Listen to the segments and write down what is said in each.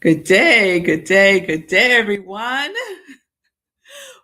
Good day, good day, good day, everyone.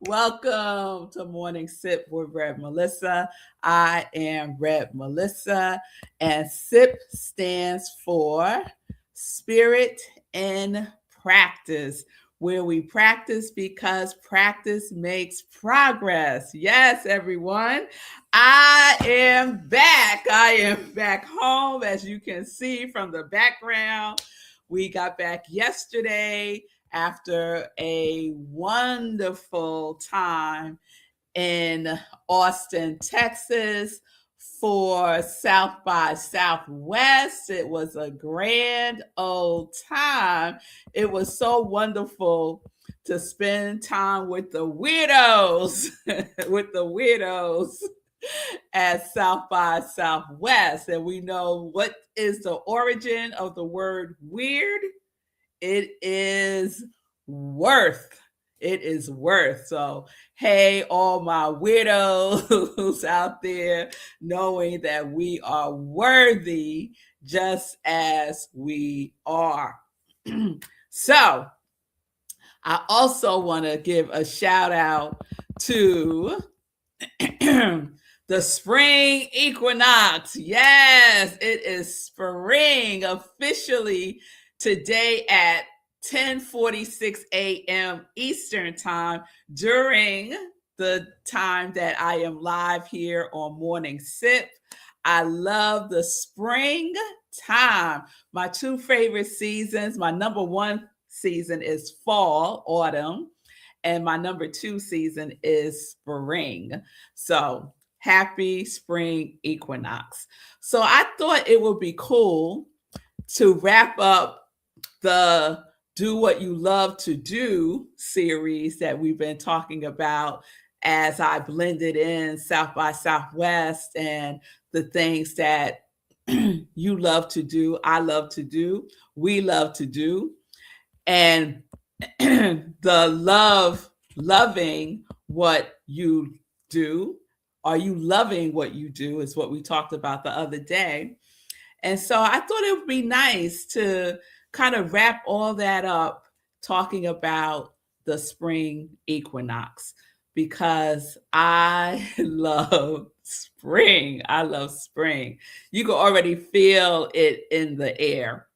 Welcome to Morning Sip with Reb Melissa. I am Reb Melissa, and SIP stands for Spirit in Practice, where we practice because practice makes progress. Yes, everyone. I am back. I am back home, as you can see from the background. We got back yesterday after a wonderful time in Austin, Texas for South by Southwest. It was a grand old time. It was so wonderful to spend time with the weirdos, with the weirdos at South by Southwest. And we know what is the origin of the word weird? It is worth. It is worth. So, hey, all my weirdos out there, knowing that we are worthy just as we are. So, I also want to give a shout out to the Spring Equinox. Yes, it is spring officially today at 10:46 a.m. Eastern Time during the time that I am live here on Morning Sip. I love the spring time. My two favorite seasons, my number one season is fall, autumn, and my number two season is spring. So happy Spring Equinox. So I thought it would be cool to wrap up the Do What You Love to Do series that we've been talking about as I blended in South by Southwest and the things that you love to do, I love to do, we love to do, and the loving what you do. Are you loving what you do? Is what we talked about the other day. And so I thought it would be nice to kind of wrap all that up talking about the spring equinox because I love spring. I love spring. You can already feel it in the air,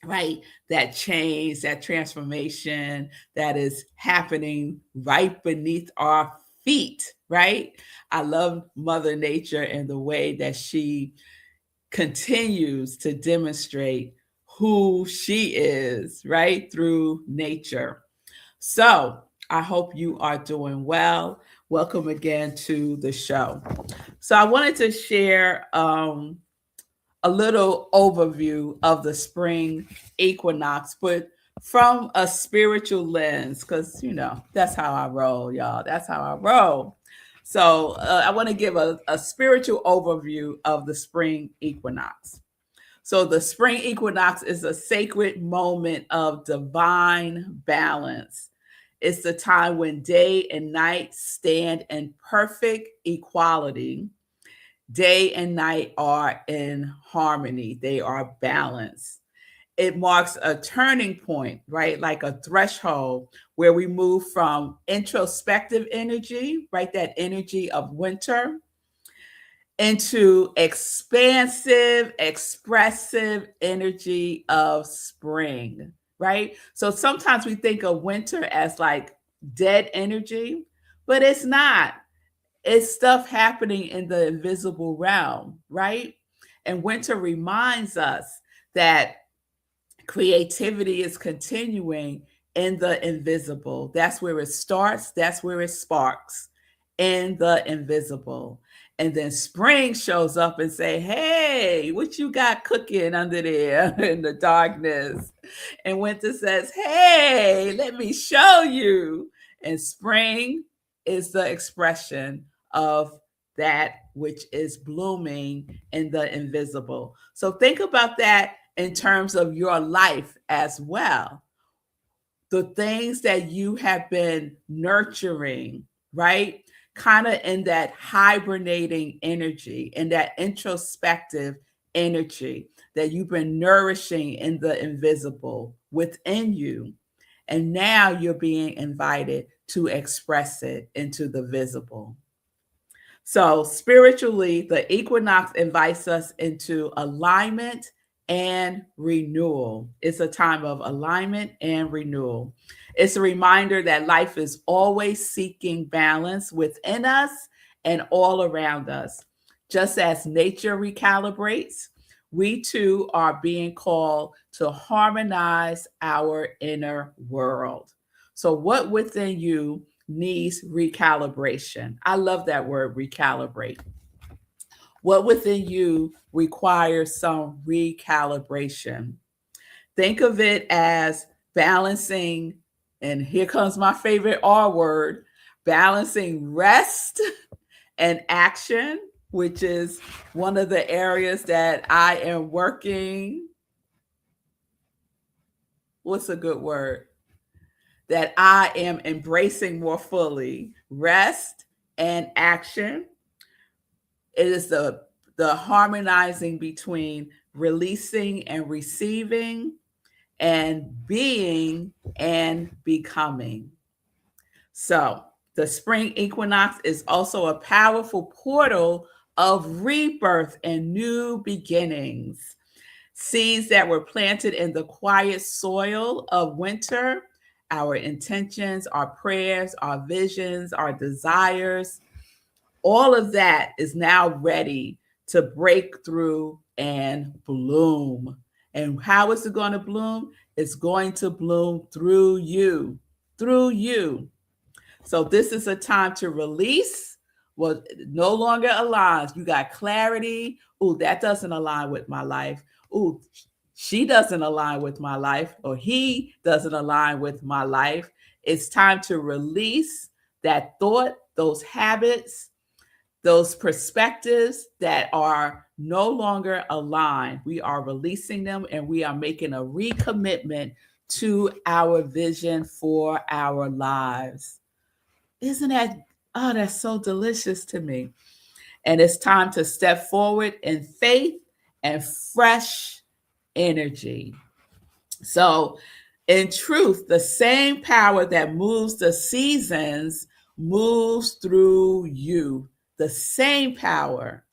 right? That change, that transformation that is happening right beneath our feet, right? I love Mother Nature and the way that she continues to demonstrate who she is, right? Through nature. So I hope you are doing well. Welcome again to the show. So I wanted to share a little overview of the spring equinox, but from a spiritual lens, because, that's how I roll, y'all. That's how I roll. So I want to give a spiritual overview of the spring equinox. So the spring equinox is a sacred moment of divine balance. It's the time when day and night stand in perfect equality. Day and night are in harmony, they are balanced. It marks a turning point, right? Like a threshold where we move from introspective energy, right? That energy of winter, into expansive, expressive energy of spring, right? So sometimes we think of winter as like dead energy, but it's not. It's stuff happening in the invisible realm, right? And winter reminds us that creativity is continuing in the invisible. That's where it starts, that's where it sparks, in the invisible. And then spring shows up and say, "Hey, what you got cooking under there in the darkness?" And winter says, "Hey, let me show you." And spring is the expression of that which is blooming in the invisible. So think about that in terms of your life as well. The things that you have been nurturing, right? Kind of in that hibernating energy, in that introspective energy that you've been nourishing in the invisible within you. And now you're being invited to express it into the visible. So, spiritually, the equinox invites us into alignment and renewal. It's a time of alignment and renewal. It's a reminder that life is always seeking balance within us and all around us. Just as nature recalibrates, we too are being called to harmonize our inner world. So, what within you needs recalibration? I love that word, recalibrate. What within you requires some recalibration? Think of it as balancing, and here comes my favorite R word, balancing rest and action, which is one of the areas that I am working. What's a good word? That I am embracing more fully. Rest and action. It is the harmonizing between releasing and receiving, and being and becoming. So, the spring equinox is also a powerful portal of rebirth and new beginnings. Seeds that were planted in the quiet soil of winter, our intentions, our prayers, our visions, our desires, all of that is now ready to break through and bloom. And how is it going to bloom? It's going to bloom through you, through you. So this is a time to release what no longer aligns. You got clarity. Oh, that doesn't align with my life. Oh, she doesn't align with my life, or he doesn't align with my life. It's time to release that thought, those habits, those perspectives that are no longer aligned. We are releasing them, and we are making a recommitment to our vision for our lives. Isn't that, oh, that's so delicious to me. And it's time to step forward in faith and fresh energy. So, in truth, the same power that moves the seasons moves through you. The same power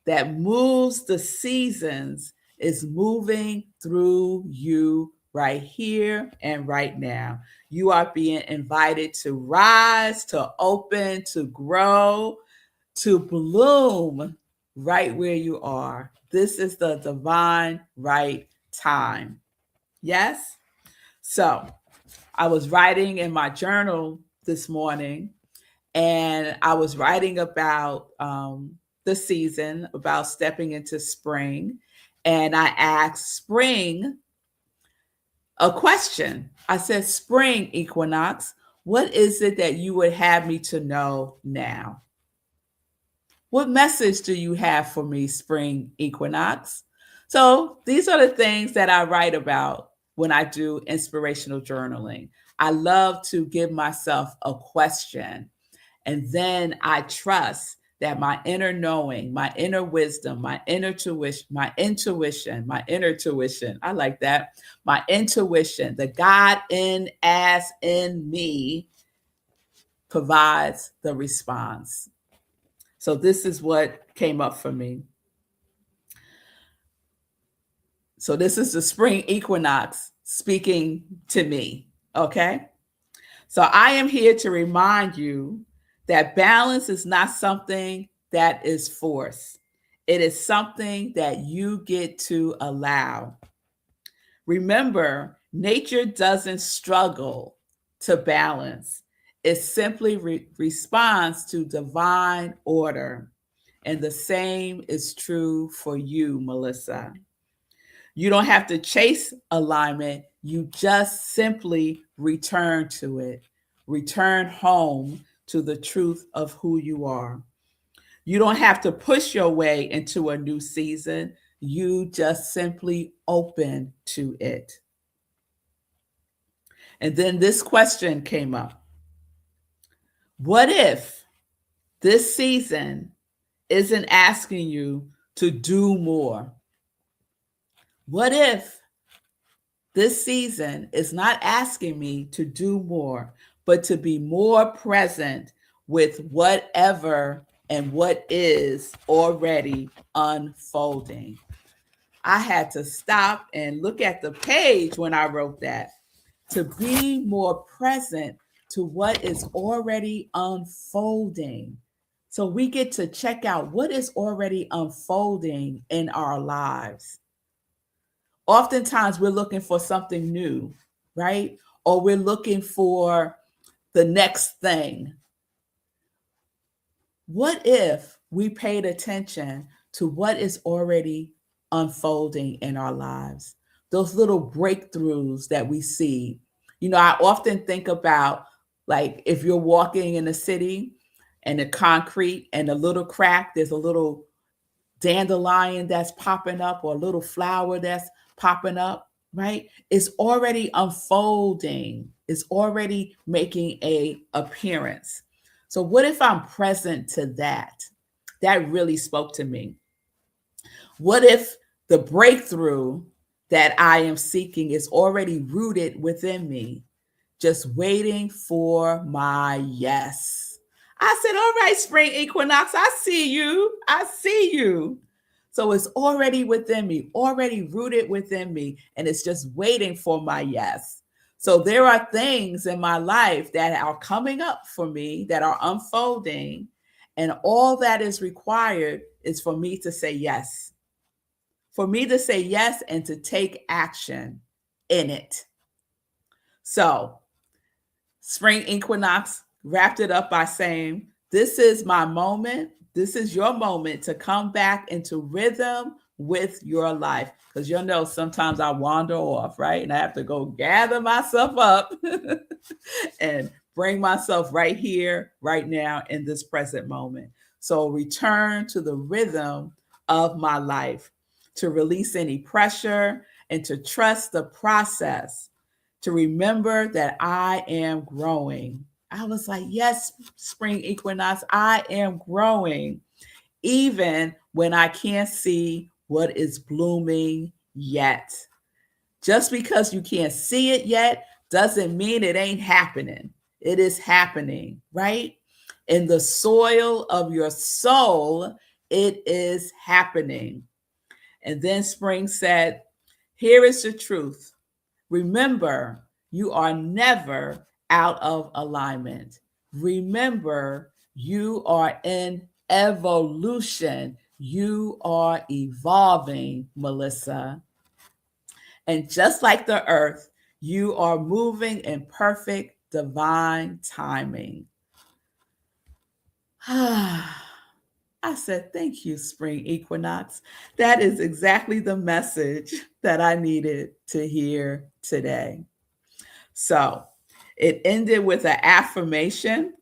that moves the seasons is moving through you right here and right now. You are being invited to rise, to open, to grow, to bloom right where you are. This is the divine right time. Yes? So I was writing in my journal this morning, and I was writing about the season, about stepping into spring. And I asked spring a question. I said, Spring Equinox, what is it that you would have me to know now? What message do you have for me, Spring Equinox? So these are the things that I write about when I do inspirational journaling. I love to give myself a question, and then I trust that my inner knowing, my inner wisdom, my inner intuition, I like that, my intuition, the God in as in me provides the response. So this is what came up for me. So this is the spring equinox speaking to me, okay? So I am here to remind you that balance is not something that is forced. It is something that you get to allow. Remember, nature doesn't struggle to balance. It simply responds to divine order. And the same is true for you, Melissa. You don't have to chase alignment. You just simply return to it. Return home to the truth of who you are. You don't have to push your way into a new season. You just simply open to it. And then this question came up. What if this season isn't asking you to do more, What if this season is not asking me to do more, but to be more present with whatever and what is already unfolding? I had to stop and look at the page when I wrote that, to be more present to what is already unfolding. So we get to check out what is already unfolding in our lives. Oftentimes we're looking for something new, right? Or we're looking for the next thing. What if we paid attention to what is already unfolding in our lives? Those little breakthroughs that we see. I often think about, like, if you're walking in a city and the concrete and a little crack, there's a little dandelion that's popping up or a little flower that's popping up, right? It's already unfolding. It's already making a appearance. So what if I'm present to that? That really spoke to me. What if the breakthrough that I am seeking is already rooted within me, just waiting for my yes? I said, all right, Spring Equinox, I see you. I see you. So it's already within me, already rooted within me, and it's just waiting for my yes. So there are things in my life that are coming up for me, that are unfolding, and all that is required is for me to say yes. For me to say yes and to take action in it. So Spring Equinox wrapped it up by saying, this is my moment. This is your moment to come back into rhythm with your life. Because sometimes I wander off, right? And I have to go gather myself up and bring myself right here, right now, in this present moment. So return to the rhythm of my life, to release any pressure and to trust the process, to remember that I am growing. I was like, yes, Spring Equinox, I am growing, even when I can't see what is blooming yet. Just because you can't see it yet doesn't mean it ain't happening. It is happening, right? In the soil of your soul, it is happening. And then Spring said, here is the truth. Remember, you are never out of alignment. Remember, you are in evolution. You are evolving, Melissa. And just like the earth, you are moving in perfect divine timing. I said, thank you, Spring Equinox. That is exactly the message that I needed to hear today. So it ended with an affirmation.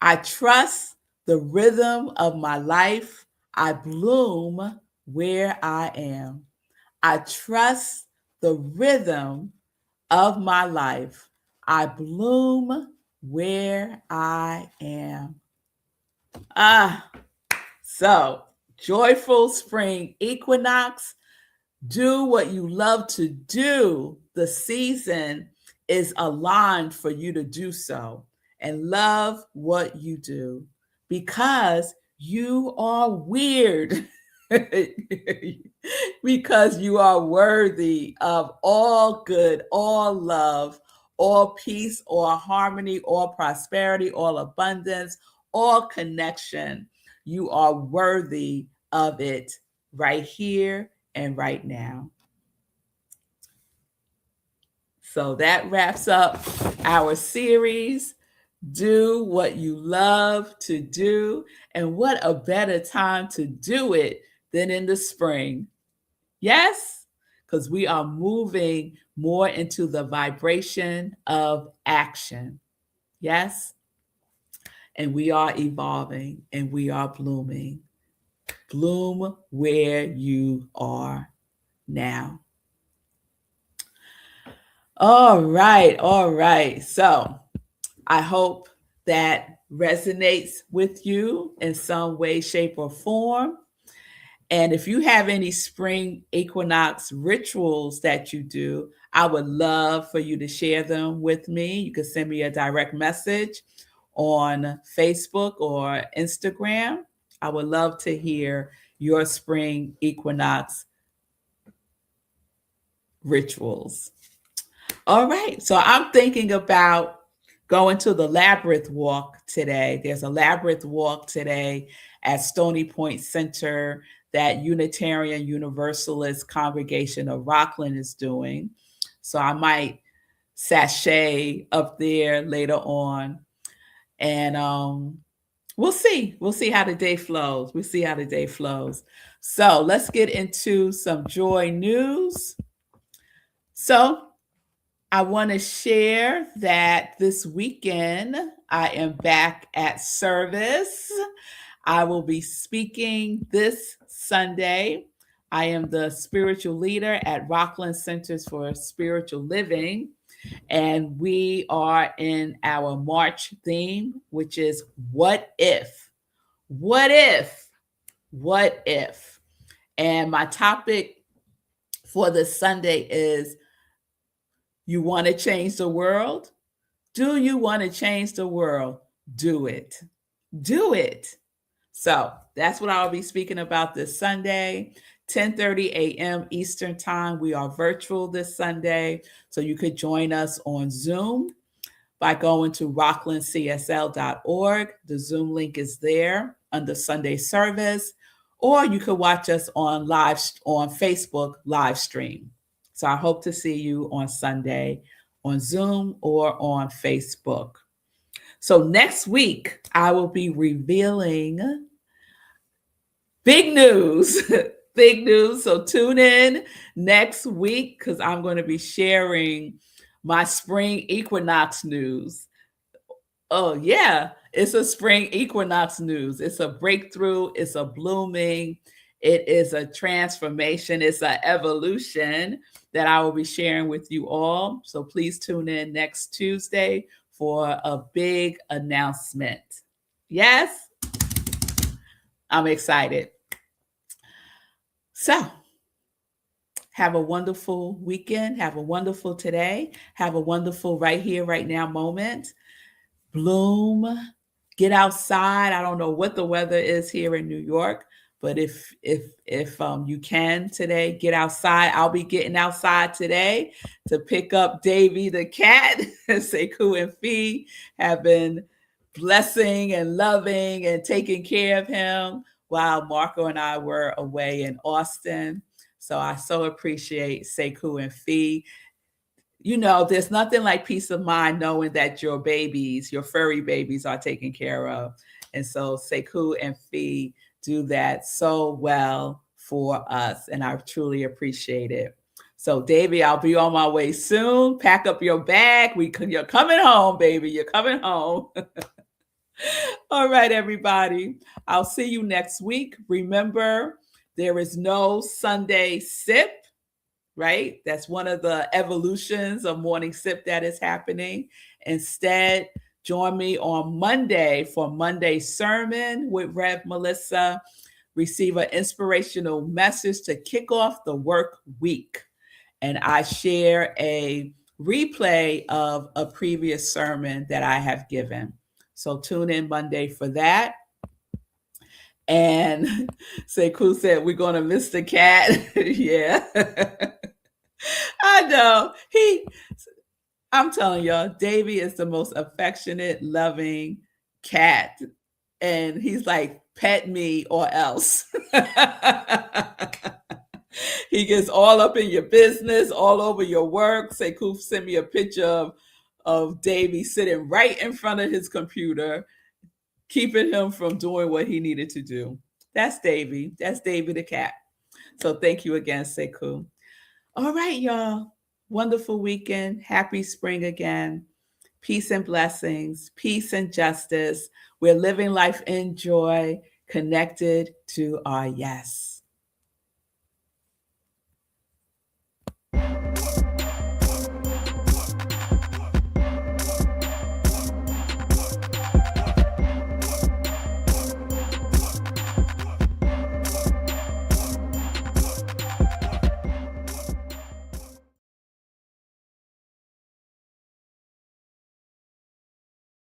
I trust the rhythm of my life. I bloom where I am. I trust the rhythm of my life. I bloom where I am. So joyful Spring Equinox. Do what you love to do. The season is aligned for you to do so, and love what you do, because you are weird. Because you are worthy of all good, all love, all peace, all harmony, all prosperity, all abundance, all connection. You are worthy of it right here and right now. So that wraps up our series, Do What You Love to Do. And what a better time to do it than in the spring. Yes, because we are moving more into the vibration of action. Yes, and we are evolving and we are blooming. Bloom where you are now. All right. So I hope that resonates with you in some way, shape, or form. And if you have any spring equinox rituals that you do, I would love for you to share them with me. You can send me a direct message on Facebook or Instagram. I would love to hear your spring equinox rituals. All right. So I'm thinking about going to the Labyrinth Walk today. There's a Labyrinth Walk today at Stony Point Center that Unitarian Universalist Congregation of Rockland is doing. So I might sashay up there later on. And we'll see. We'll see how the day flows. We'll see how the day flows. So let's get into some joy news. So I want to share that this weekend I am back at service. I will be speaking this Sunday. I am the spiritual leader at Rockland Centers for Spiritual Living, and we are in our March theme, which is what if? What if? What if? And my topic for this Sunday is, you want to change the world? Do you want to change the world? Do it. Do it. So that's what I'll be speaking about this Sunday, 10:30 a.m. Eastern Time. We are virtual this Sunday, so you could join us on Zoom by going to rocklandcsl.org. The Zoom link is there under Sunday service, or you could watch us on Facebook live stream. So I hope to see you on Sunday on Zoom or on Facebook. So next week, I will be revealing big news, big news. So tune in next week because I'm going to be sharing my spring equinox news. Oh, yeah, it's a spring equinox news. It's a breakthrough. It's a blooming. It is a transformation. It's an evolution that I will be sharing with you all. So please tune in next Tuesday for a big announcement. Yes, I'm excited. So have a wonderful weekend. Have a wonderful today. Have a wonderful right here, right now moment. Bloom. Get outside. I don't know what the weather is here in New York, but if you can today, get outside. I'll be getting outside today to pick up Davy the cat. Sekou and Fee have been blessing and loving and taking care of him while Marco and I were away in Austin. So I so appreciate Sekou and Fee. You know, there's nothing like peace of mind knowing that your babies, your furry babies, are taken care of. And so Sekou and Fee do that so well for us, and I truly appreciate it. So, Davey, I'll be on my way soon. Pack up your bag. You're coming home, baby. You're coming home. All right, everybody. I'll see you next week. Remember, there is no Sunday sip, right? That's one of the evolutions of morning sip that is happening. Instead, join me on Monday for Monday Sermon with Rev Melissa. Receive an inspirational message to kick off the work week. And I share a replay of a previous sermon that I have given. So tune in Monday for that. And Sekou said, we're going to miss the cat. Yeah. I know. I'm telling y'all, Davy is the most affectionate, loving cat. And he's like, pet me or else. He gets all up in your business, all over your work. Sekou sent me a picture of Davy sitting right in front of his computer, keeping him from doing what he needed to do. That's Davy. That's Davy the cat. So thank you again, Sekou. All right, y'all. Wonderful weekend. Happy spring again. Peace and blessings. Peace and justice. We're living life in joy, connected to our yes.